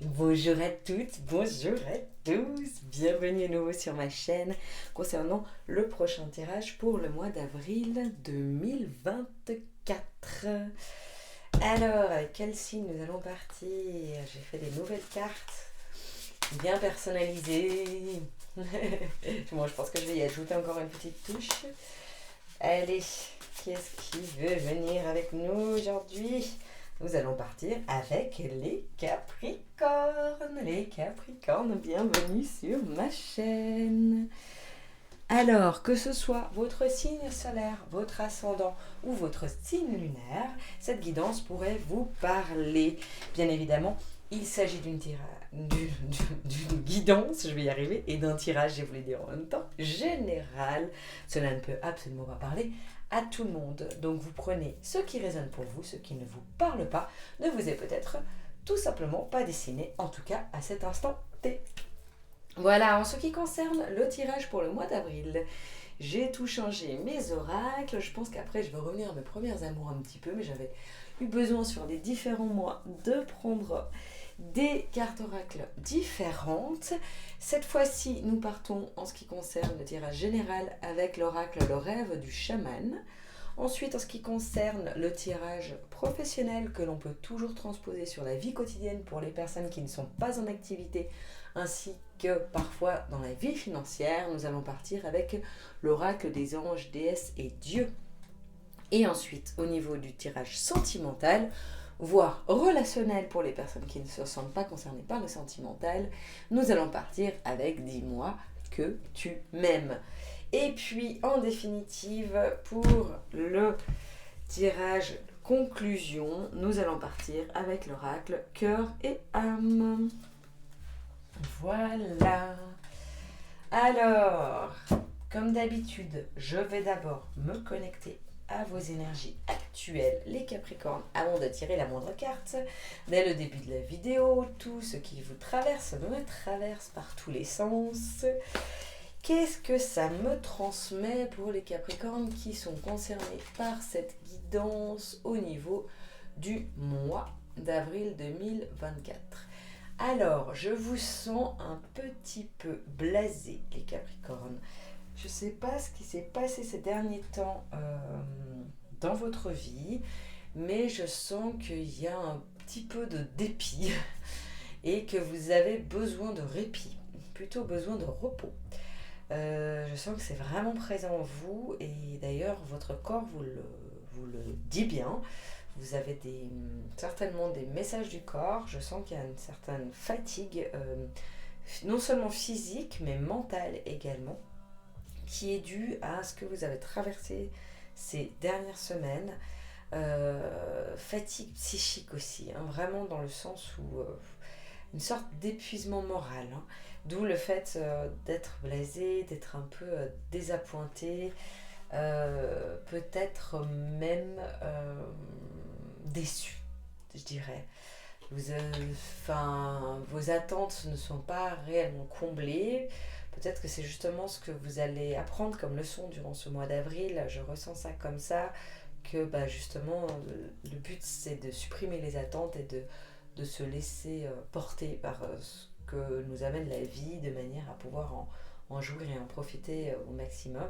Bonjour à toutes, bonjour à tous, bienvenue à nouveau sur ma chaîne concernant le prochain tirage pour le mois d'avril 2024. Alors, avec quel signe nous allons partir? J'ai fait des nouvelles cartes, bien personnalisées. Bon, je pense que je vais y ajouter encore une petite touche. Allez, qu'est-ce qui veut venir avec nous aujourd'hui? Nous allons partir avec les Capricornes. Les Capricornes, bienvenue sur ma chaîne. Alors, que ce soit votre signe solaire, votre ascendant ou votre signe lunaire, cette guidance pourrait vous parler. Bien évidemment, il s'agit d'une guidance, je vais y arriver, et d'un tirage, je voulais dire en même temps, général. Cela ne peut absolument pas parler à tout le monde. Donc vous prenez ce qui résonne pour vous, ce qui ne vous parle pas, ne vous est peut-être tout simplement pas destiné, en tout cas à cet instant T. Voilà, en ce qui concerne le tirage pour le mois d'avril, j'ai tout changé, mes oracles, je pense qu'après je vais revenir à mes premières amours un petit peu, mais j'avais eu besoin sur les différents mois de prendre des cartes oracles différentes. Cette fois-ci, nous partons en ce qui concerne le tirage général avec l'oracle Le Rêve du Chaman. Ensuite, en ce qui concerne le tirage professionnel que l'on peut toujours transposer sur la vie quotidienne pour les personnes qui ne sont pas en activité, ainsi que parfois dans la vie financière, nous allons partir avec l'oracle des anges, déesses et dieux. Et ensuite, au niveau du tirage sentimental, voire relationnel pour les personnes qui ne se sentent pas concernées par le sentimental, nous allons partir avec Dis-moi que tu m'aimes. Et puis en définitive, pour le tirage conclusion, nous allons partir avec l'oracle cœur et âme. Voilà. Alors, comme d'habitude, je vais d'abord me connecter à vos énergies actuelles, les Capricornes, avant de tirer la moindre carte. Dès le début de la vidéo, tout ce qui vous traverse me traverse par tous les sens. Qu'est-ce que ça me transmet pour les Capricornes qui sont concernés par cette guidance au niveau du mois d'avril 2024? Alors, je vous sens un petit peu blasé, les Capricornes. Je ne sais pas ce qui s'est passé ces derniers temps dans votre vie, mais je sens qu'il y a un petit peu de dépit et que vous avez besoin de répit, plutôt besoin de repos. Je sens que c'est vraiment présent en vous et d'ailleurs votre corps vous le dit bien. Vous avez certainement des messages du corps. Je sens qu'il y a une certaine fatigue, non seulement physique mais mentale également, qui est due à ce que vous avez traversé ces dernières semaines. Fatigue psychique aussi, hein, vraiment dans le sens où une sorte d'épuisement moral, hein, d'où le fait d'être blasé, d'être un peu désappointé, peut-être même déçu, je dirais. Vos attentes ne sont pas réellement comblées. Peut-être que c'est justement ce que vous allez apprendre comme leçon durant ce mois d'avril. Je ressens ça comme ça, que justement, le but c'est de supprimer les attentes et de se laisser porter par ce que nous amène la vie, de manière à pouvoir en jouir et en profiter au maximum.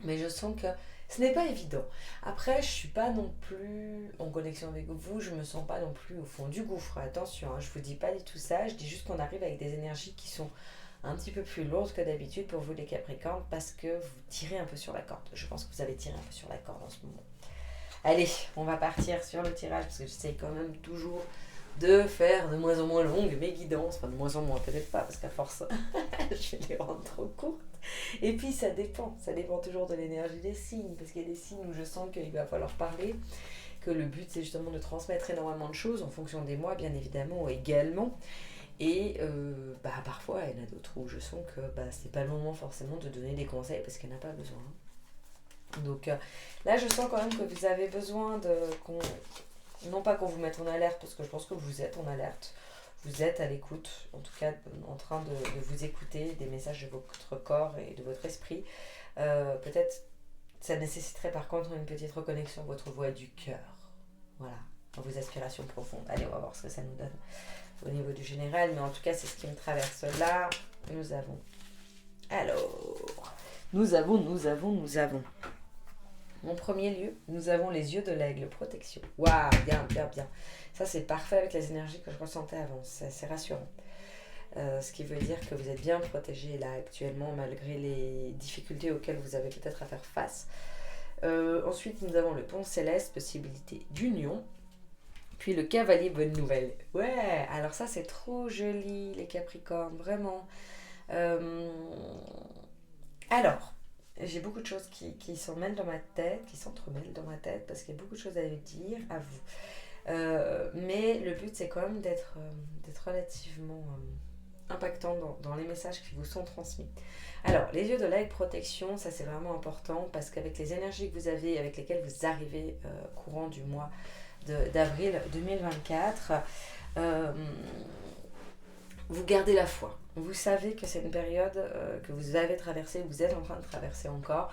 Mais je sens que ce n'est pas évident. Après, je ne suis pas non plus en connexion avec vous, je ne me sens pas non plus au fond du gouffre. Attention, hein, je ne vous dis pas du tout ça, je dis juste qu'on arrive avec des énergies qui sont un petit peu plus lourdes que d'habitude pour vous les Capricornes, parce que vous tirez un peu sur la corde. Je pense que vous avez tiré un peu sur la corde en ce moment. Allez, on va partir sur le tirage, parce que j'essaie quand même toujours de faire de moins en moins longues mes guidances. Enfin, de moins en moins, peut-être pas, parce qu'à force, je vais les rendre trop courtes. Et puis, ça dépend toujours de l'énergie des signes, parce qu'il y a des signes où je sens qu'il va falloir parler, que le but, c'est justement de transmettre énormément de choses, en fonction des mois, bien évidemment, également. Et parfois, il y en a d'autres où je sens que c'est pas le moment forcément de donner des conseils, parce qu'il n'y en a pas besoin. Donc là, je sens quand même que vous avez besoin non pas qu'on vous mette en alerte, parce que je pense que vous êtes en alerte, vous êtes à l'écoute, en tout cas en train de vous écouter des messages de votre corps et de votre esprit. Peut-être ça nécessiterait par contre une petite reconnexion à votre voix du cœur. Voilà, dans vos aspirations profondes. Allez, on va voir ce que ça nous donne. au niveau du général, mais en tout cas, c'est ce qui me traverse là. Nous avons. Alors, nous avons. En premier lieu, nous avons les yeux de l'aigle, protection. Waouh, bien, bien, bien. Ça, c'est parfait avec les énergies que je ressentais avant. C'est rassurant. Ce qui veut dire que vous êtes bien protégé là actuellement, malgré les difficultés auxquelles vous avez peut-être à faire face. Ensuite, nous avons le pont céleste, possibilité d'union. Puis le cavalier, bonne nouvelle. Ouais, alors ça, c'est trop joli, les Capricornes, vraiment. Alors, j'ai beaucoup de choses qui s'emmêlent dans ma tête, qui s'entremêlent dans ma tête, parce qu'il y a beaucoup de choses à dire à vous. Mais le but, c'est quand même d'être relativement impactant dans les messages qui vous sont transmis. Alors, les yeux de l'aigle, protection, ça c'est vraiment important, parce qu'avec les énergies que vous avez, avec lesquelles vous arrivez courant du mois d'avril 2024, vous gardez la foi. Vous savez que c'est une période que vous avez traversée, vous êtes en train de traverser encore,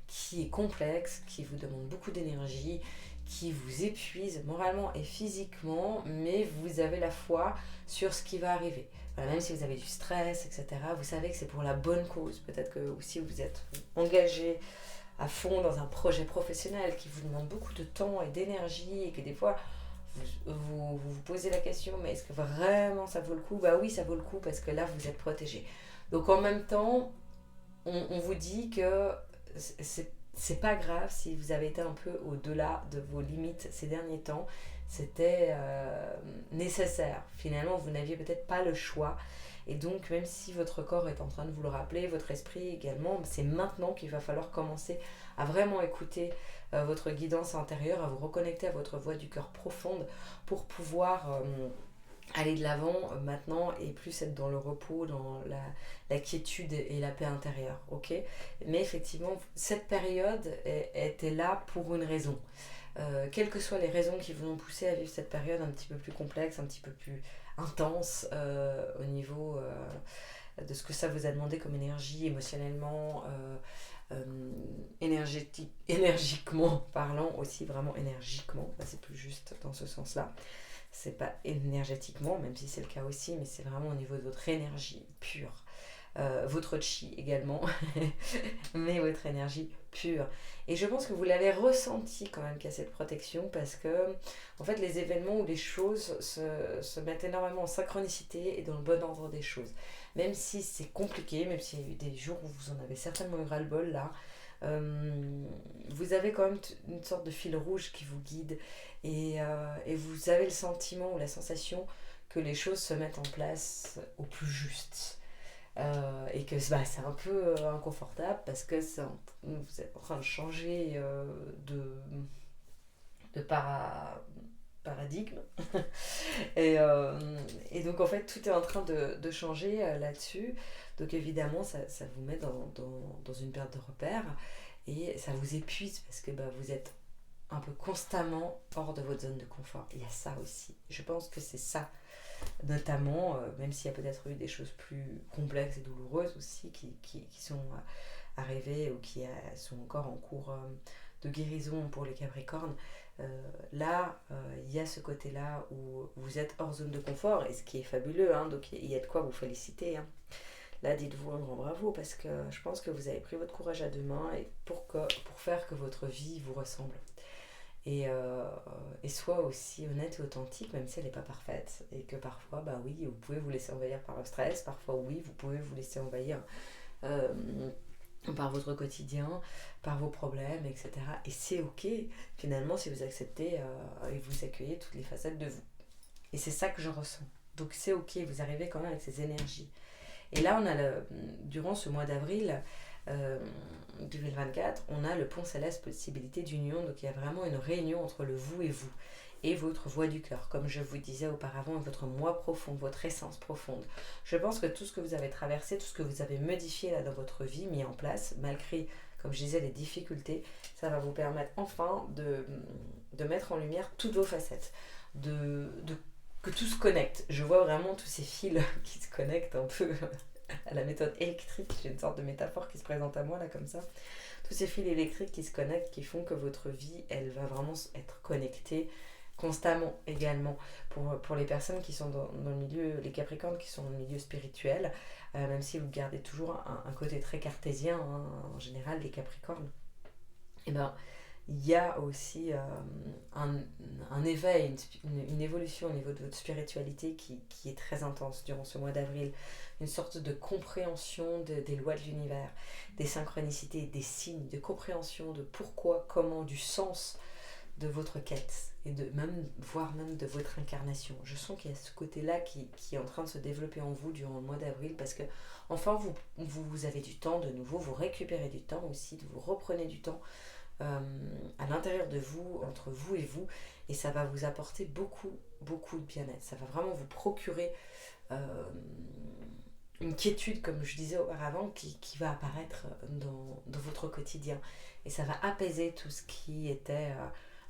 qui est complexe, qui vous demande beaucoup d'énergie, qui vous épuise moralement et physiquement, mais vous avez la foi sur ce qui va arriver. Voilà, même si vous avez du stress, etc., vous savez que c'est pour la bonne cause. Peut-être que aussi vous êtes engagé à fond dans un projet professionnel qui vous demande beaucoup de temps et d'énergie, et que des fois vous posez la question, mais est-ce que vraiment ça vaut le coup? Bah oui, ça vaut le coup, parce que là vous êtes protégé. Donc en même temps, on vous dit que c'est pas grave si vous avez été un peu au-delà de vos limites ces derniers temps. C'était nécessaire. Finalement, vous n'aviez peut-être pas le choix. Et donc, même si votre corps est en train de vous le rappeler, votre esprit également, c'est maintenant qu'il va falloir commencer à vraiment écouter votre guidance intérieure, à vous reconnecter à votre voix du cœur profonde pour pouvoir aller de l'avant maintenant, et plus être dans le repos, dans la quiétude et la paix intérieure. Ok, mais effectivement, cette période était là pour une raison. Quelles que soient les raisons qui vous ont poussé à vivre cette période un petit peu plus complexe, un petit peu plus intense au niveau de ce que ça vous a demandé comme énergie, émotionnellement, énergiquement parlant aussi, vraiment énergiquement, c'est plus juste dans ce sens-là. C'est pas énergétiquement, même si c'est le cas aussi, mais c'est vraiment au niveau de votre énergie pure. Votre chi également, mais votre énergie pure. Et je pense que vous l'avez ressenti quand même qu'il y a cette protection, parce que en fait les événements ou les choses se mettent énormément en synchronicité et dans le bon ordre des choses. Même si c'est compliqué, même s'il y a eu des jours où vous en avez certainement eu ras-le-bol là, vous avez quand même une sorte de fil rouge qui vous guide, et vous avez le sentiment ou la sensation que les choses se mettent en place au plus juste. Et que c'est un peu inconfortable, parce que vous êtes en train de changer de paradigme. Et donc en fait tout est en train de changer là-dessus. Donc évidemment ça vous met dans une perte de repère, et ça vous épuise, parce que vous êtes un peu constamment hors de votre zone de confort. Il y a ça aussi. Je pense que c'est ça, notamment, même s'il y a peut-être eu des choses plus complexes et douloureuses aussi qui sont arrivées, ou qui sont encore en cours de guérison pour les Capricornes. Là, il y a ce côté-là où vous êtes hors zone de confort, et ce qui est fabuleux, hein, donc il y a de quoi vous féliciter. Hein. Là, dites-vous un grand bravo, parce que je pense que vous avez pris votre courage à deux mains, et pour faire que votre vie vous ressemble. Et soit aussi honnête et authentique, même si elle n'est pas parfaite, et que parfois, oui, vous pouvez vous laisser envahir par le stress, parfois oui, vous pouvez vous laisser envahir par votre quotidien, par vos problèmes, etc. Et c'est ok, finalement, si vous acceptez et vous accueillez toutes les facettes de vous. Et c'est ça que je ressens. Donc c'est ok, vous arrivez quand même avec ces énergies. Et là, on a durant ce mois d'avril 2024, on a le pont céleste, possibilité d'union. Donc il y a vraiment une réunion entre le vous et votre voix du cœur, comme je vous disais auparavant, votre moi profond, votre essence profonde. Je pense que tout ce que vous avez traversé, tout ce que vous avez modifié là dans votre vie, mis en place, malgré, comme je disais, les difficultés, ça va vous permettre enfin de mettre en lumière toutes vos facettes, que tout se connecte. Je vois vraiment tous ces fils qui se connectent un peu à la méthode électrique. J'ai une sorte de métaphore qui se présente à moi là comme ça. Tous ces fils électriques qui se connectent, qui font que votre vie, elle va vraiment être connectée constamment également pour les personnes qui sont dans le milieu, les Capricornes qui sont dans le milieu spirituel, même si vous gardez toujours un côté très cartésien, hein, en général les Capricornes, et ben il y a aussi un éveil, une évolution au niveau de votre spiritualité qui est très intense durant ce mois d'avril. Une sorte de compréhension des lois de l'univers, des synchronicités, des signes, de compréhension de pourquoi, comment, du sens de votre quête et voire même de votre incarnation. Je sens qu'il y a ce côté-là qui est en train de se développer en vous durant le mois d'avril parce que enfin vous avez du temps de nouveau, vous récupérez du temps aussi, vous reprenez du temps à l'intérieur de vous, entre vous, et ça va vous apporter beaucoup, beaucoup de bien-être. Ça va vraiment vous procurer une quiétude, comme je disais auparavant, qui va apparaître dans votre quotidien. Et ça va apaiser tout ce qui était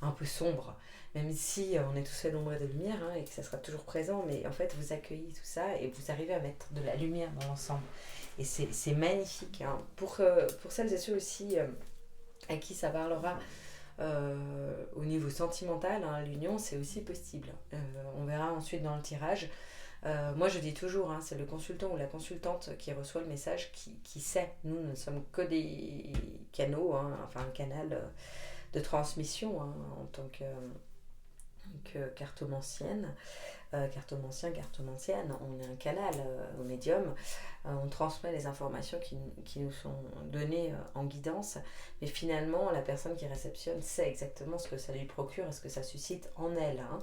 un peu sombre. Même si on est tous faits d'ombre et de lumière, hein, et que ça sera toujours présent, mais en fait, vous accueillez tout ça et vous arrivez à mettre de la lumière dans l'ensemble. Et c'est magnifique. Hein. Pour celles et ceux aussi à qui ça parlera au niveau sentimental, hein, l'union, c'est aussi possible. On verra ensuite dans le tirage. Moi je dis toujours, hein, c'est le consultant ou la consultante qui reçoit le message qui sait. Nous ne sommes que des canaux, hein, enfin un canal de transmission, hein, en tant que cartomancienne, cartomancienne, on est un canal au médium, on transmet les informations qui nous sont données en guidance, mais finalement la personne qui réceptionne sait exactement ce que ça lui procure et ce que ça suscite en elle. Hein.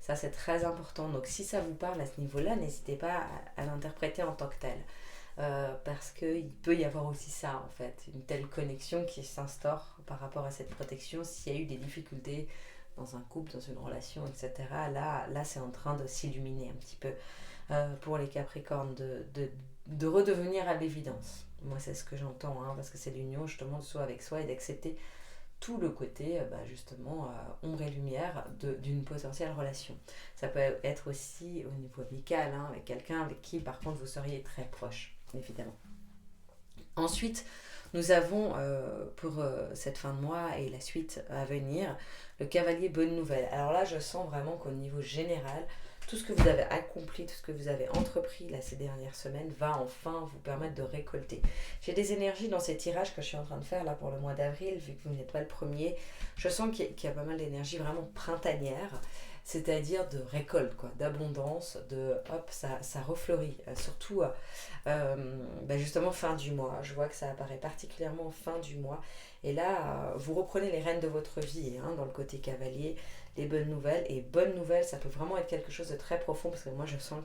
Ça c'est très important, donc si ça vous parle à ce niveau-là, n'hésitez pas à l'interpréter en tant que tel. Parce qu'il peut y avoir aussi ça en fait, une telle connexion qui s'instaure par rapport à cette protection s'il y a eu des difficultés dans un couple, dans une relation, etc. Là c'est en train de s'illuminer un petit peu pour les Capricornes, de redevenir à l'évidence. Moi c'est ce que j'entends, hein, parce que c'est l'union justement de soi avec soi et d'accepter tout le côté justement ombre et lumière d'une potentielle relation. Ça peut être aussi au niveau amical, hein, avec quelqu'un avec qui par contre vous seriez très proche, évidemment. Ensuite, nous avons pour cette fin de mois et la suite à venir le cavalier bonne nouvelle. Alors là, je sens vraiment qu'au niveau général, tout ce que vous avez accompli, tout ce que vous avez entrepris là, ces dernières semaines va enfin vous permettre de récolter. J'ai des énergies dans ces tirages que je suis en train de faire là pour le mois d'avril, vu que vous n'êtes pas le premier. Je sens qu'il y a pas mal d'énergie vraiment printanière, c'est-à-dire de récolte, quoi, d'abondance, de hop, ça refleurit. Surtout justement fin du mois. Je vois que ça apparaît particulièrement fin du mois. Et là, vous reprenez les rênes de votre vie, hein, dans le côté cavalier, les bonnes nouvelles. Et bonnes nouvelles, ça peut vraiment être quelque chose de très profond, parce que moi, je sens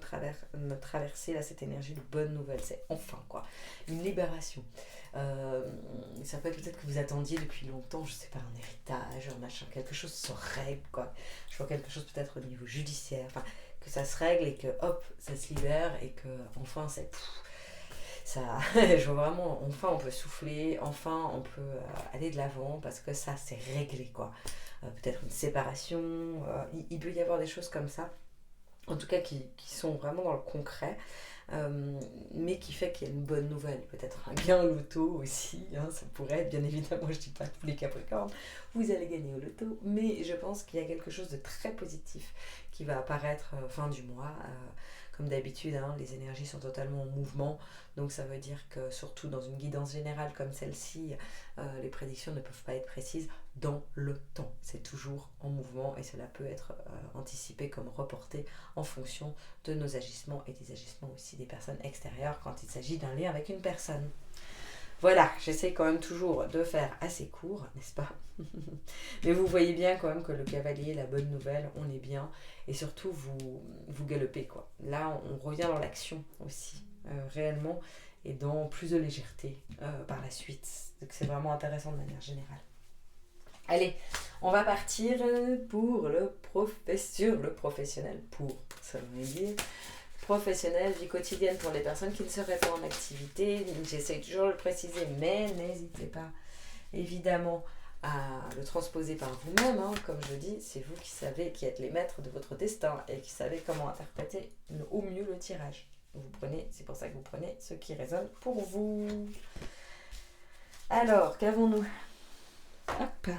me traverser là, cette énergie de bonnes nouvelles. C'est enfin, quoi, une libération. Ça peut être peut-être que vous attendiez depuis longtemps, je sais pas, un héritage, un machin, quelque chose se règle, quoi. Je vois quelque chose peut-être au niveau judiciaire, enfin, que ça se règle et que hop, ça se libère et que enfin, c'est... ça, je vois vraiment, enfin on peut souffler, enfin on peut aller de l'avant parce que ça c'est réglé, quoi. Peut-être une séparation, il peut y avoir des choses comme ça, en tout cas qui sont vraiment dans le concret, mais qui fait qu'il y a une bonne nouvelle, peut-être un gain au loto aussi, hein, ça pourrait être, bien évidemment, je dis pas tous les Capricornes, vous allez gagner au loto, mais je pense qu'il y a quelque chose de très positif qui va apparaître fin du mois. Comme d'habitude, hein, les énergies sont totalement en mouvement, donc ça veut dire que surtout dans une guidance générale comme celle-ci, les prédictions ne peuvent pas être précises dans le temps. C'est toujours en mouvement et cela peut être anticipé comme reporté en fonction de nos agissements et des agissements aussi des personnes extérieures quand il s'agit d'un lien avec une personne. Voilà, j'essaie quand même toujours de faire assez court, n'est-ce pas? Mais vous voyez bien quand même que le cavalier, la bonne nouvelle, on est bien. Et surtout, vous galopez, quoi. Là, on revient dans l'action aussi, réellement, et dans plus de légèreté par la suite. Donc c'est vraiment intéressant de manière générale. Allez, on va partir pour sur le professionnel, ça veut dire professionnel, vie quotidienne pour les personnes qui ne seraient pas en activité. J'essaie toujours de le préciser, mais n'hésitez pas évidemment à le transposer par vous-même, hein. Comme je dis, c'est vous qui savez, qui êtes les maîtres de votre destin et qui savez comment interpréter au mieux le tirage. C'est pour ça que vous prenez ce qui résonne pour vous. Alors, qu'avons-nous? Hop.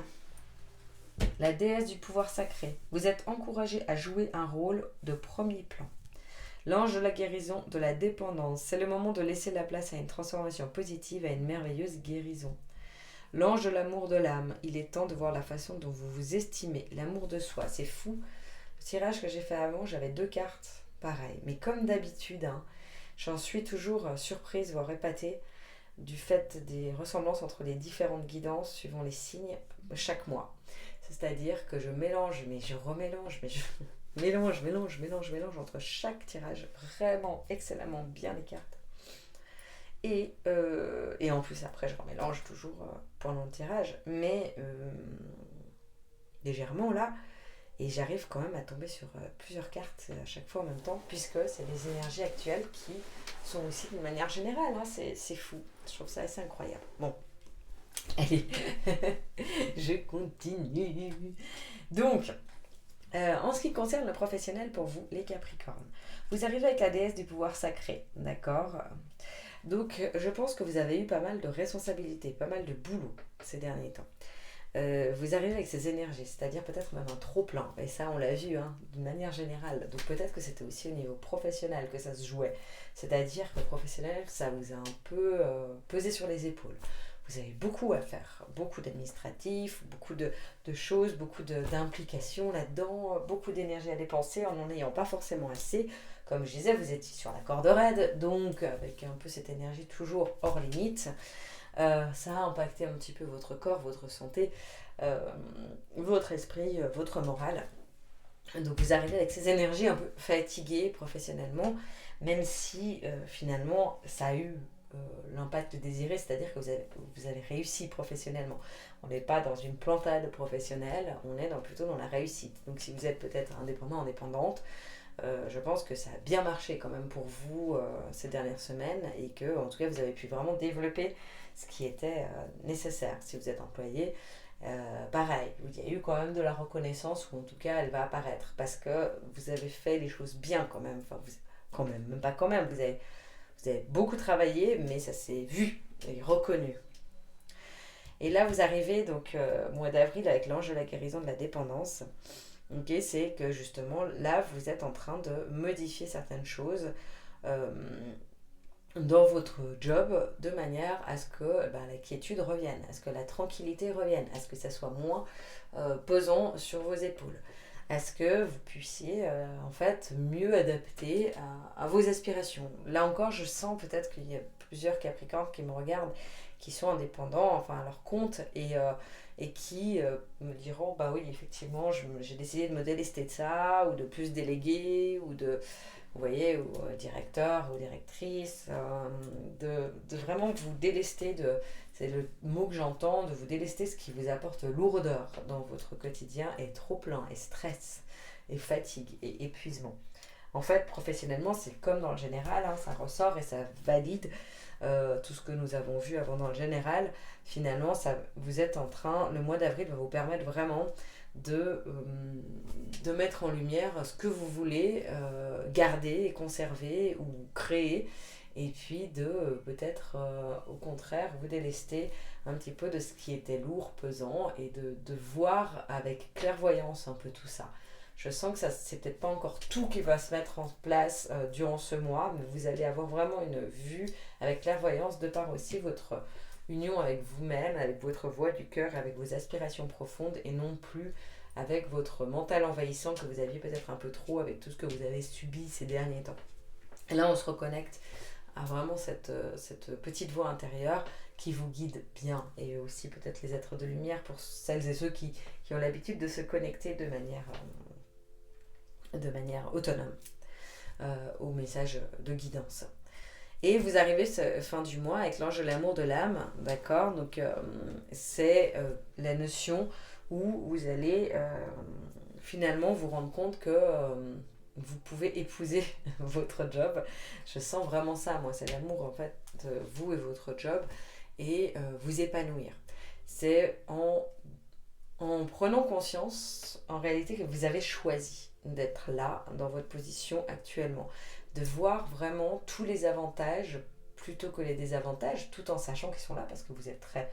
La déesse du pouvoir sacré. Vous êtes encouragé à jouer un rôle de premier plan. L'ange de la guérison, de la dépendance. C'est le moment de laisser la place à une transformation positive, à une merveilleuse guérison. L'ange de l'amour de l'âme. Il est temps de voir la façon dont vous vous estimez. L'amour de soi. C'est fou. Le tirage que j'ai fait avant, j'avais 2 cartes. Pareil. Mais comme d'habitude, j'en suis toujours surprise, voire épatée, du fait des ressemblances entre les différentes guidances suivant les signes chaque mois. C'est-à-dire que je mélange, mais je remélange, mais je mélange entre chaque tirage, vraiment excellemment bien les cartes. Et en plus après je remélange toujours pendant le tirage, mais légèrement là, et j'arrive quand même à tomber sur plusieurs cartes à chaque fois en même temps, puisque c'est les énergies actuelles qui sont aussi d'une manière générale, c'est fou, je trouve ça assez incroyable. Bon, allez, je continue. Donc, en ce qui concerne le professionnel pour vous, les Capricornes, vous arrivez avec la déesse du pouvoir sacré, d'accord? Donc, je pense que vous avez eu pas mal de responsabilités, pas mal de boulot ces derniers temps. Vous arrivez avec ces énergies, c'est-à-dire peut-être même un trop-plein, et ça on l'a vu d'une manière générale, donc peut-être que c'était aussi au niveau professionnel que ça se jouait, c'est-à-dire que professionnel, ça vous a un peu pesé sur les épaules. Vous avez beaucoup à faire, beaucoup d'administratifs, beaucoup de choses, beaucoup d'implications là-dedans, beaucoup d'énergie à dépenser en n'en ayant pas forcément assez. Comme je disais, vous étiez sur la corde raide, donc avec un peu cette énergie toujours hors limite. Ça a impacté un petit peu votre corps, votre santé, votre esprit, votre morale. Donc vous arrivez avec ces énergies un peu fatiguées professionnellement, même si finalement ça a eu l'impact désiré, c'est-à-dire que vous avez réussi professionnellement. On n'est pas dans une plantade professionnelle, on est plutôt dans la réussite. Donc si vous êtes peut-être indépendant, indépendante, je pense que ça a bien marché quand même pour vous ces dernières semaines et que en tout cas vous avez pu vraiment développer ce qui était nécessaire. Si vous êtes employé, pareil, il y a eu quand même de la reconnaissance ou en tout cas elle va apparaître parce que vous avez fait les choses bien quand même. Enfin, quand même, même pas quand même, vous avez beaucoup travaillé mais ça s'est vu et reconnu. Et là vous arrivez donc mois d'avril avec l'ange de la guérison de la dépendance. Okay, c'est que justement là vous êtes en train de modifier certaines choses dans votre job de manière à ce que la quiétude revienne, à ce que la tranquillité revienne, à ce que ça soit moins pesant sur vos épaules, à ce que vous puissiez en fait mieux adapter à vos aspirations. Là encore je sens peut-être qu'il y a plusieurs Capricornes qui me regardent, qui sont indépendants, enfin à leur compte et qui me diront bah oui effectivement j'ai décidé de me délester de ça ou de plus déléguer ou de vous voyez ou directeur ou directrice de vraiment vous délester c'est le mot que j'entends, de vous délester ce qui vous apporte lourdeur dans votre quotidien et trop plein et stress et fatigue et épuisement. En fait professionnellement c'est comme dans le général, ça ressort et ça valide tout ce que nous avons vu avant dans le général. Finalement vous êtes en train, le mois d'avril va vous permettre vraiment de mettre en lumière ce que vous voulez garder et conserver ou créer et puis de peut-être au contraire vous délester un petit peu de ce qui était lourd, pesant et de voir avec clairvoyance un peu tout ça. Je sens que ça c'est peut-être pas encore tout qui va se mettre en place durant ce mois, mais vous allez avoir vraiment une vue avec clairvoyance de par aussi votre union avec vous-même, avec votre voix du cœur, avec vos aspirations profondes et non plus avec votre mental envahissant que vous aviez peut-être un peu trop avec tout ce que vous avez subi ces derniers temps. Et là on se reconnecte à vraiment cette petite voix intérieure qui vous guide bien et aussi peut-être les êtres de lumière pour celles et ceux qui ont l'habitude de se connecter de manière autonome au message de guidance. Et vous arrivez fin du mois avec l'ange de l'amour de l'âme, d'accord? Donc c'est la notion où vous allez finalement vous rendre compte que vous pouvez épouser votre job. Je sens vraiment ça, moi, c'est l'amour en fait de vous et votre job et vous épanouir. C'est en prenant conscience en réalité que vous avez choisi d'être là dans votre position actuellement, de voir vraiment tous les avantages plutôt que les désavantages, tout en sachant qu'ils sont là parce que vous êtes très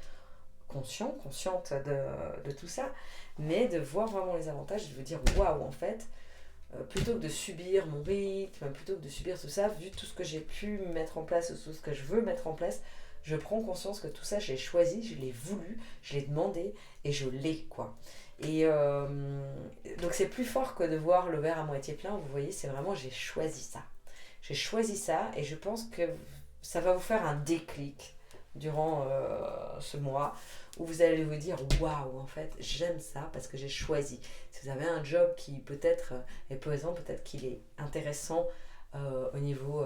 consciente de tout ça, mais de voir vraiment les avantages, de vous dire waouh, en fait, plutôt que de subir mon rythme, plutôt que de subir tout ça, vu tout ce que j'ai pu mettre en place, ou tout ce que je veux mettre en place, je prends conscience que tout ça, je l'ai choisi, je l'ai voulu, je l'ai demandé, et je l'ai, quoi. Et donc c'est plus fort que de voir le verre à moitié plein, vous voyez, c'est vraiment j'ai choisi ça. J'ai choisi ça, et je pense que ça va vous faire un déclic durant ce mois, où vous allez vous dire waouh, en fait j'aime ça parce que j'ai choisi. Si vous avez un job qui peut-être est pesant, peut-être qu'il est intéressant au niveau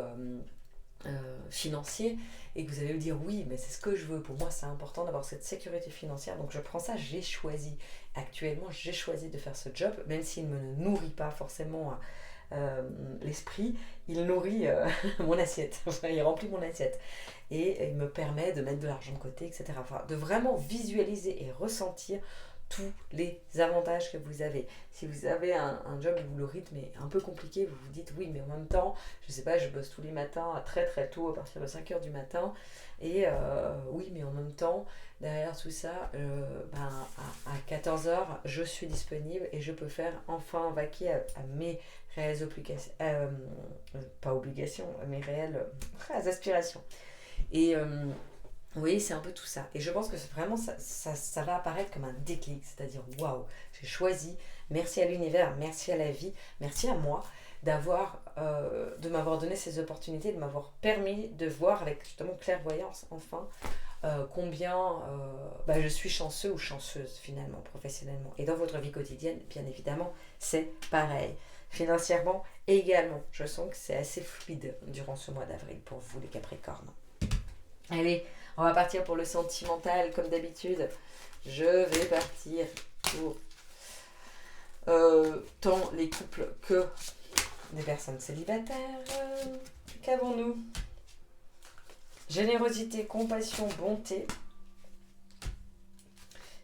financier, et que vous allez vous dire oui, mais c'est ce que je veux, pour moi c'est important d'avoir cette sécurité financière, donc je prends ça, j'ai choisi. Actuellement j'ai choisi de faire ce job, même s'il ne me nourrit pas forcément l'esprit, il nourrit mon assiette, enfin, il remplit mon assiette, et il me permet de mettre de l'argent de côté, etc. Enfin, de vraiment visualiser et ressentir tous les avantages que vous avez. Si vous avez un job où le rythme est un peu compliqué, vous vous dites oui, mais en même temps, je sais pas, je bosse tous les matins très très tôt, à partir de 5h du matin, et oui, mais en même temps, derrière tout ça, à 14h, je suis disponible et je peux faire enfin vaquer à mes réelles obligations, pas obligations, mes réelles aspirations. Et oui, c'est un peu tout ça. Et je pense que c'est vraiment ça va apparaître comme un déclic, c'est-à-dire waouh, j'ai choisi, merci à l'univers, merci à la vie, merci à moi de m'avoir donné ces opportunités, de m'avoir permis de voir avec justement clairvoyance enfin combien je suis chanceux ou chanceuse finalement, professionnellement. Et dans votre vie quotidienne, bien évidemment, c'est pareil. Financièrement également, je sens que c'est assez fluide durant ce mois d'avril pour vous les Capricornes. Allez, on va partir pour le sentimental comme d'habitude. Je vais partir pour tant les couples que des personnes célibataires. Qu'avons-nous ? Générosité, compassion, bonté.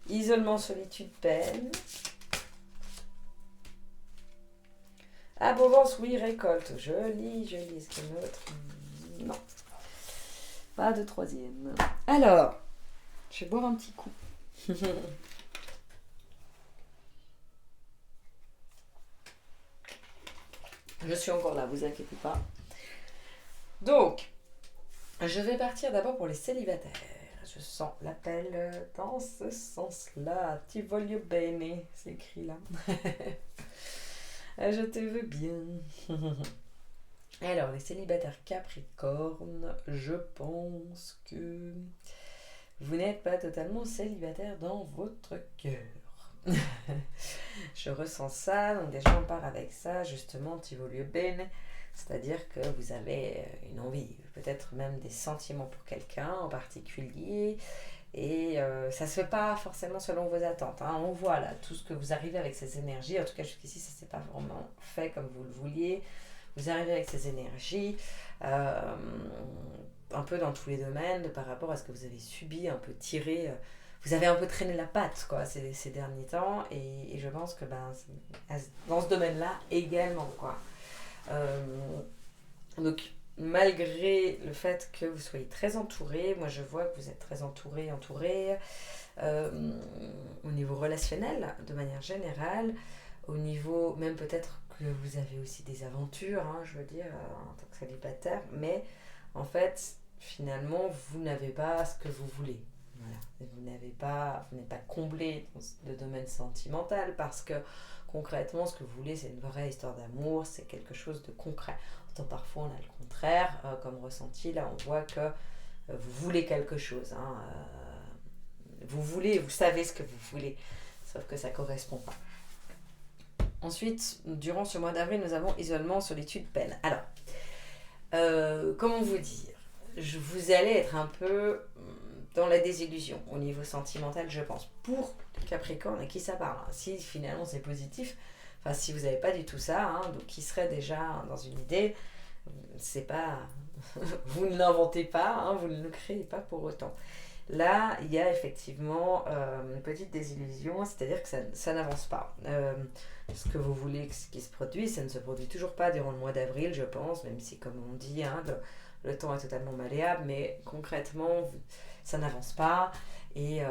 Isolement, solitude, peine. Abondance, oui, récolte. Joli. Est-ce qu'il y en a autre ? Non. Pas de troisième. Alors, je vais boire un petit coup. Je suis encore là, vous inquiétez pas. Donc, je vais partir d'abord pour les célibataires. Je sens l'appel dans ce sens-là. Ti voglio bene, c'est écrit là. Je te veux bien. Alors, les célibataires Capricorne, je pense que vous n'êtes pas totalement célibataire dans votre cœur. Je ressens ça, donc déjà on part avec ça, justement, ti voglio bene, c'est-à-dire que vous avez une envie, peut-être même des sentiments pour quelqu'un en particulier, et ça se fait pas forcément selon vos attentes, hein. On voit là tout ce que vous arrivez avec ces énergies, en tout cas jusqu'ici ça s'est pas vraiment fait comme vous le vouliez. Vous arrivez avec ces énergies, un peu dans tous les domaines, par rapport à ce que vous avez subi, un peu tiré, vous avez un peu traîné la patte quoi, ces derniers temps, et je pense que dans ce domaine-là également, quoi. Donc, malgré le fait que vous soyez très entouré, moi je vois que vous êtes très entouré, au niveau relationnel, de manière générale, au niveau même peut-être que vous avez aussi des aventures, hein, je veux dire, en tant que célibataire, mais en fait, finalement, vous n'avez pas ce que vous voulez. Voilà. Vous n'êtes pas comblé dans le domaine sentimental, parce que concrètement, ce que vous voulez, c'est une vraie histoire d'amour, c'est quelque chose de concret. Autant parfois, on a le contraire, comme ressenti, là, on voit que vous voulez quelque chose. Hein, vous savez ce que vous voulez, sauf que ça ne correspond pas. Ensuite, durant ce mois d'avril, nous avons isolement, solitude, peine. Alors, comment vous dire ? Vous allez être un peu dans la désillusion au niveau sentimental, je pense, pour les Capricornes à qui ça parle. Si finalement c'est positif, enfin si vous n'avez pas du tout ça, hein, donc qui serait déjà dans une idée, c'est pas, vous ne l'inventez pas, hein, vous ne le créez pas pour autant. Là, il y a effectivement une petite désillusion, c'est-à-dire que ça n'avance pas. Ce que vous voulez qui se produit, ça ne se produit toujours pas durant le mois d'avril, je pense, même si, comme on dit, hein, le temps est totalement malléable, mais concrètement, ça n'avance pas. Et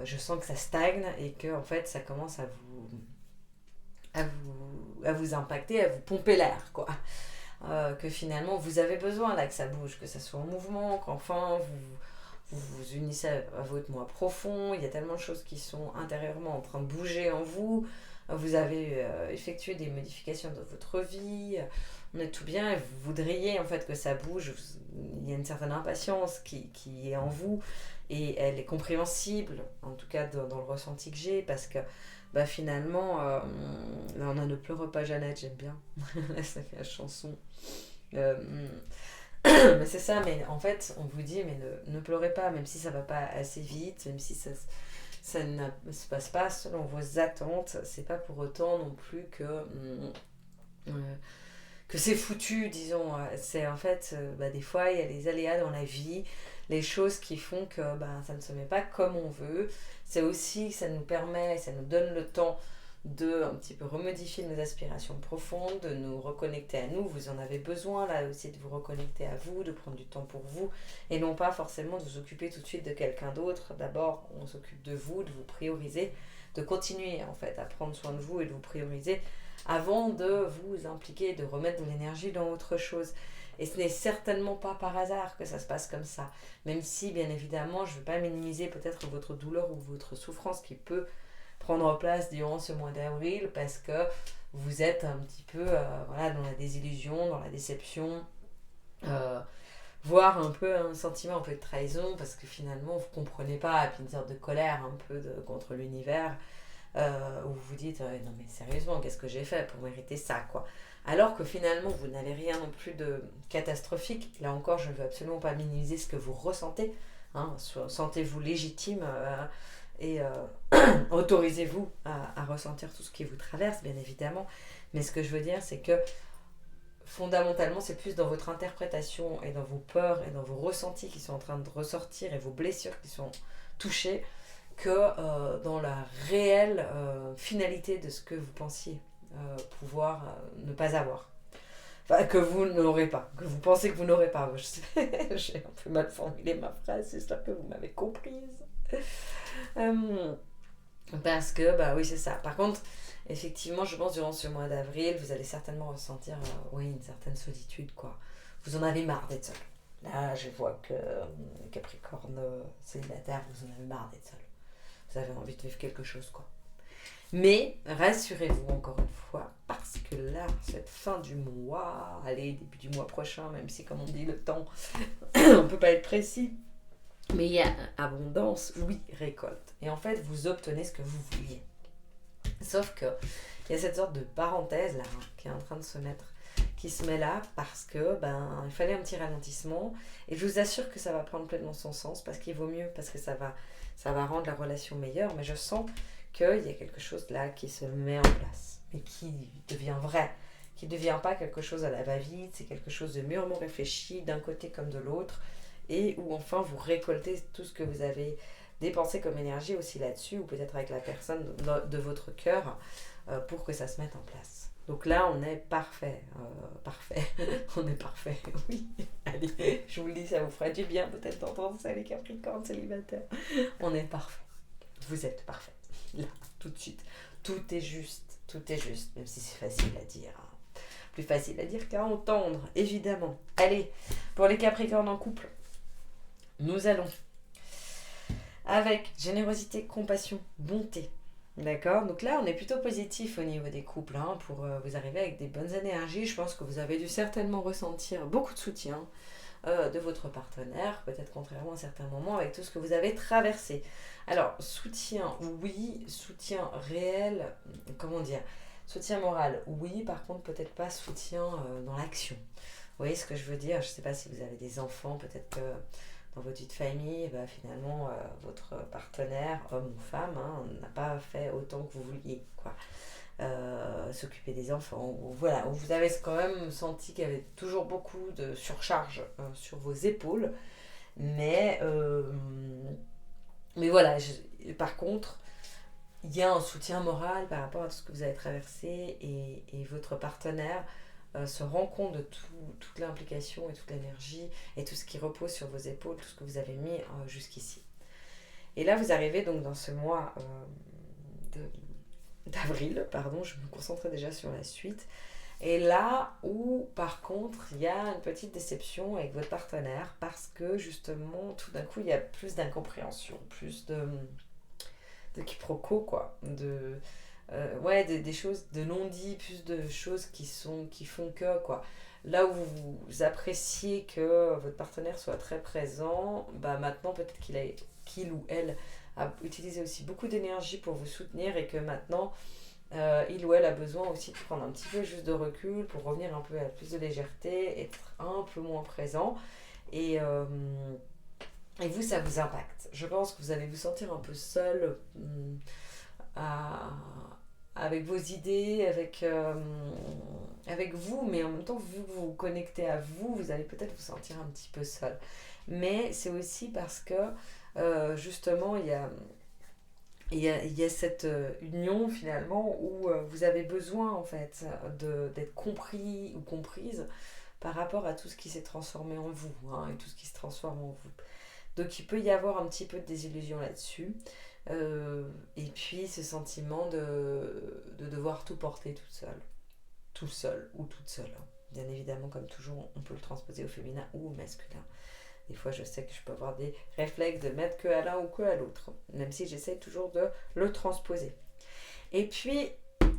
je sens que ça stagne et que en fait ça commence à vous impacter, à vous pomper l'air, quoi. Que finalement vous avez besoin là que ça bouge, que ça soit en mouvement, qu'enfin vous unissez à votre moi profond. Il y a tellement de choses qui sont intérieurement en train de bouger en vous. Vous avez effectué des modifications dans votre vie. On est tout bien et vous voudriez en fait que ça bouge. Il y a une certaine impatience qui est en vous et elle est compréhensible, en tout cas dans le ressenti que j'ai, parce que finalement, là on a Ne pleure pas Jeannette, j'aime bien. C'est la chanson. Euh, mais c'est ça, mais en fait, on vous dit, mais ne pleurez pas, même si ça va pas assez vite, même si ça ne se passe pas selon vos attentes, c'est pas pour autant non plus que c'est foutu, disons. C'est en fait, des fois, il y a les aléas dans la vie, les choses qui font que ça ne se met pas comme on veut. C'est aussi que ça nous permet, ça nous donne le temps de un petit peu remodifier nos aspirations profondes, de nous reconnecter à nous. Vous en avez besoin là aussi, de vous reconnecter à vous, de prendre du temps pour vous et non pas forcément de vous occuper tout de suite de quelqu'un d'autre. D'abord on s'occupe de vous, de vous prioriser, de continuer en fait à prendre soin de vous et de vous prioriser avant de vous impliquer, de remettre de l'énergie dans autre chose. Et ce n'est certainement pas par hasard que ça se passe comme ça, même si bien évidemment je ne veux pas minimiser peut-être votre douleur ou votre souffrance qui peut prendre place durant ce mois d'avril, parce que vous êtes un petit peu dans la désillusion, dans la déception, voire un peu un sentiment un peu de trahison, parce que finalement vous ne comprenez pas, et puis une sorte de colère un peu contre l'univers, où vous vous dites non mais sérieusement, qu'est-ce que j'ai fait pour mériter ça, quoi. Alors que finalement vous n'avez rien non plus de catastrophique. Là encore, je ne veux absolument pas minimiser ce que vous ressentez, hein. Sentez-vous légitime et autorisez-vous à ressentir tout ce qui vous traverse, bien évidemment. Mais ce que je veux dire, c'est que fondamentalement, c'est plus dans votre interprétation et dans vos peurs et dans vos ressentis qui sont en train de ressortir et vos blessures qui sont touchées que dans la réelle finalité de ce que vous pensiez pouvoir ne pas avoir. Enfin, que vous n'aurez pas, que vous pensez que vous n'aurez pas. Je sais, j'ai un peu mal formulé ma phrase, j'espère que vous m'avez comprise. Parce que, oui, c'est ça. Par contre, effectivement, je pense durant ce mois d'avril, vous allez certainement ressentir une certaine solitude, quoi. Vous en avez marre d'être seul. Là, je vois que Capricorne célibataire, vous en avez marre d'être seul. Vous avez envie de vivre quelque chose, quoi. Mais rassurez-vous encore une fois, parce que là, cette fin du mois, allez, début du mois prochain, même si comme on dit le temps, on ne peut pas être précis, mais il y a abondance, oui, récolte. Et en fait, vous obtenez ce que vous vouliez. Sauf que il y a cette sorte de parenthèse là qui est en train de se mettre, qui se met là parce que il fallait un petit ralentissement. Et je vous assure que ça va prendre pleinement son sens, parce qu'il vaut mieux, parce que ça va rendre la relation meilleure. Mais je sens qu'il y a quelque chose là qui se met en place, mais qui devient vrai, qui ne devient pas quelque chose à la va-vite. C'est quelque chose de mûrement réfléchi d'un côté comme de l'autre, et où enfin vous récoltez tout ce que vous avez dépensé comme énergie aussi là-dessus, ou peut-être avec la personne de votre cœur, pour que ça se mette en place. Donc là, on est parfait. Parfait. On est parfait, oui. Allez, je vous le dis, ça vous ferait du bien peut-être d'entendre ça, les Capricornes célibataires. On est parfait. Vous êtes parfait. Là, tout de suite. Tout est juste, même si c'est facile à dire. Plus facile à dire qu'à entendre, évidemment. Allez, pour les Capricornes en couple, nous allons avec générosité, compassion, bonté. D'accord? Donc là, on est plutôt positif au niveau des couples, hein, pour vous arriver avec des bonnes énergies. Je pense que vous avez dû certainement ressentir beaucoup de soutien de votre partenaire, peut-être contrairement à certains moments, avec tout ce que vous avez traversé. Alors, soutien, oui. Soutien réel, comment dire? Soutien moral, oui. Par contre, peut-être pas soutien dans l'action. Vous voyez ce que je veux dire? Je ne sais pas si vous avez des enfants, peut-être que dans votre vie de famille, finalement, votre partenaire, homme ou femme, hein, n'a pas fait autant que vous vouliez, quoi. S'occuper des enfants. Voilà, vous avez quand même senti qu'il y avait toujours beaucoup de surcharge sur vos épaules. Mais voilà, par contre, il y a un soutien moral par rapport à tout ce que vous avez traversé, et votre partenaire se rend compte de toute l'implication et toute l'énergie et tout ce qui repose sur vos épaules, tout ce que vous avez mis jusqu'ici. Et là, vous arrivez donc dans ce mois d'avril, pardon, je me concentrais déjà sur la suite. Et là où, par contre, il y a une petite déception avec votre partenaire parce que justement, tout d'un coup, il y a plus d'incompréhension, plus de quiproquos, quoi. Ouais, des choses de non-dits, plus de choses qui font que, quoi. Là où vous appréciez que votre partenaire soit très présent, bah maintenant peut-être qu'il ou elle a utilisé aussi beaucoup d'énergie pour vous soutenir et que maintenant il ou elle a besoin aussi de prendre un petit peu juste de recul pour revenir un peu à plus de légèreté, être un peu moins présent et, euh, et vous ça vous impacte. Je pense que vous allez vous sentir un peu seul à, avec vos idées, avec vous, mais en même temps, vu que vous vous connectez à vous, vous allez peut-être vous sentir un petit peu seul. Mais c'est aussi parce que, justement, il y a cette union, finalement, où vous avez besoin, en fait, d'être compris ou comprise par rapport à tout ce qui s'est transformé en vous, hein, et tout ce qui se transforme en vous. Donc, il peut y avoir un petit peu de désillusion là-dessus. Et puis ce sentiment de devoir tout porter toute seule. Tout seul ou toute seule. Bien évidemment, comme toujours, on peut le transposer au féminin ou au masculin. Des fois, je sais que je peux avoir des réflexes de mettre que à l'un ou que à l'autre, même si j'essaie toujours de le transposer. Et puis,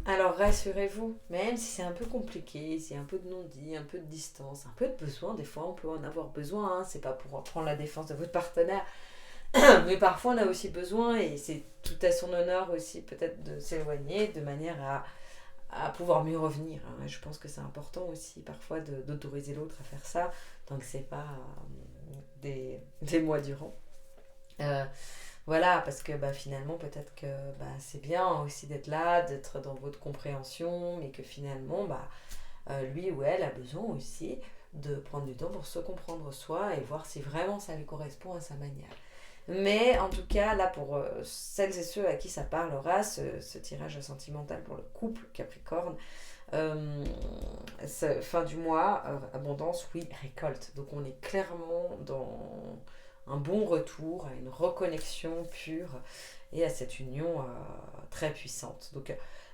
alors rassurez-vous, même si c'est un peu compliqué, s'il y a un peu de non-dit, un peu de distance, un peu de besoin, des fois on peut en avoir besoin, hein, c'est pas pour prendre la défense de votre partenaire, mais parfois on a aussi besoin, et c'est tout à son honneur aussi peut-être de s'éloigner de manière à pouvoir mieux revenir. Hein. Je pense que c'est important aussi parfois d'autoriser l'autre à faire ça, tant que c'est pas des mois durant. Euh, voilà, parce que bah, finalement peut-être que bah, c'est bien aussi d'être là, d'être dans votre compréhension, mais que finalement bah, lui ou elle a besoin aussi de prendre du temps pour se comprendre soi et voir si vraiment ça lui correspond à sa manière. Mais en tout cas, là, pour celles et ceux à qui ça parlera, ce tirage sentimental pour le couple Capricorne, fin du mois, abondance, oui, récolte. Donc on est clairement dans un bon retour, à une reconnexion pure et à cette union très puissante. Donc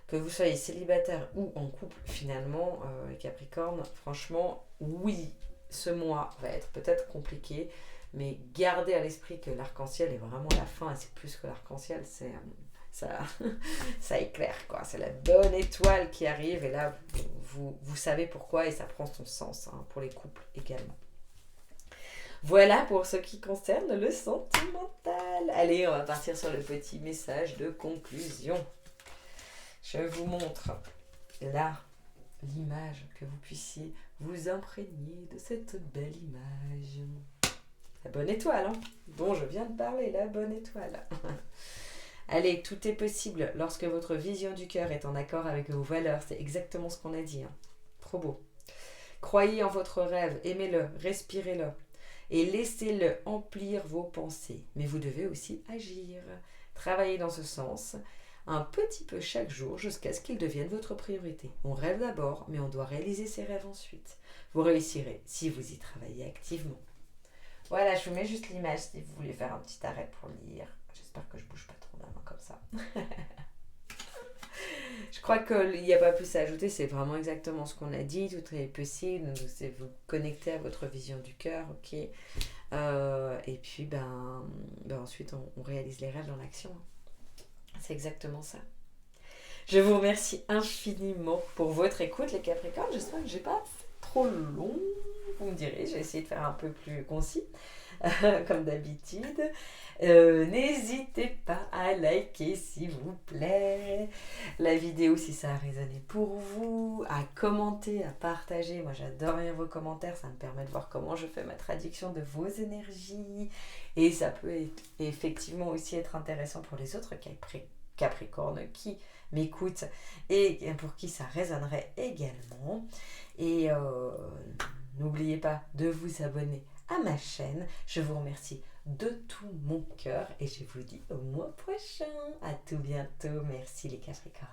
que vous soyez célibataire ou en couple, finalement, les Capricornes, franchement, oui, ce mois va être peut-être compliqué, mais gardez à l'esprit que l'arc-en-ciel est vraiment la fin, et c'est plus que l'arc-en-ciel, c'est ça, ça éclaire, quoi. C'est la bonne étoile qui arrive, et là, vous savez pourquoi, et ça prend son sens, hein, pour les couples également. Voilà pour ce qui concerne le sentimental. Allez, on va partir sur le petit message de conclusion. Je vous montre là l'image, que vous puissiez vous imprégner de cette belle image. La bonne étoile, hein, dont je viens de parler, la bonne étoile. Allez, tout est possible lorsque votre vision du cœur est en accord avec vos valeurs. C'est exactement ce qu'on a dit. Hein. Trop beau. Croyez en votre rêve, aimez-le, respirez-le et laissez-le emplir vos pensées. Mais vous devez aussi agir. Travaillez dans ce sens un petit peu chaque jour jusqu'à ce qu'il devienne votre priorité. On rêve d'abord, mais on doit réaliser ses rêves ensuite. Vous réussirez si vous y travaillez activement. Voilà, je vous mets juste l'image si vous voulez faire un petit arrêt pour lire. J'espère que je bouge pas trop la main comme ça. Je crois qu'il n'y a pas plus à ajouter, c'est vraiment exactement ce qu'on a dit, tout est possible, c'est vous connecter à votre vision du cœur, ok. Et puis, ensuite, on réalise les rêves dans l'action. C'est exactement ça. Je vous remercie infiniment pour votre écoute, les Capricornes. J'espère que je n'ai pas fait trop long. Vous me direz, j'ai essayé de faire un peu plus concis, comme d'habitude. N'hésitez pas à liker, s'il vous plaît, la vidéo si ça a résonné pour vous, à commenter, à partager. Moi, j'adore lire vos commentaires, ça me permet de voir comment je fais ma traduction de vos énergies. Et ça peut effectivement aussi être intéressant pour les autres Capricornes qui m'écoutent et pour qui ça résonnerait également. Et n'oubliez pas de vous abonner à ma chaîne. Je vous remercie de tout mon cœur et je vous dis au mois prochain. À tout bientôt. Merci les Capricornes.